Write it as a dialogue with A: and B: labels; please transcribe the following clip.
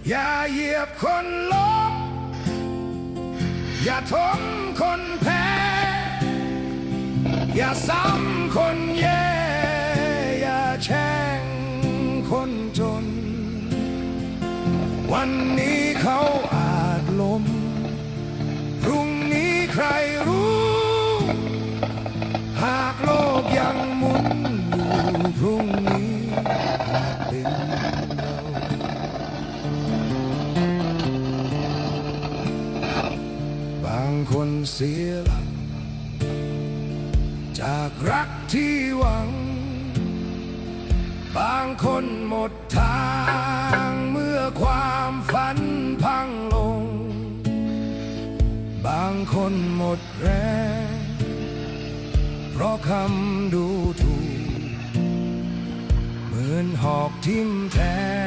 A: อย่าเหยียบคนล้มอย่าทนคนแพ้อย่าซ้ำคนแย่อย่าแช่งคนจนวันนี้เขาอาจล้มพรุ่งนี้ใครรู้หากโลกยังหมุนอยู่พรุ่งนี้อาจเป็นเราบางคนเสียหลักจากรักที่หวังบางคนหมดทางเมื่อความฝันพังลงบางคนหมดแรงเพราะคำดูถูกเหมือนหอกทิ่มแทง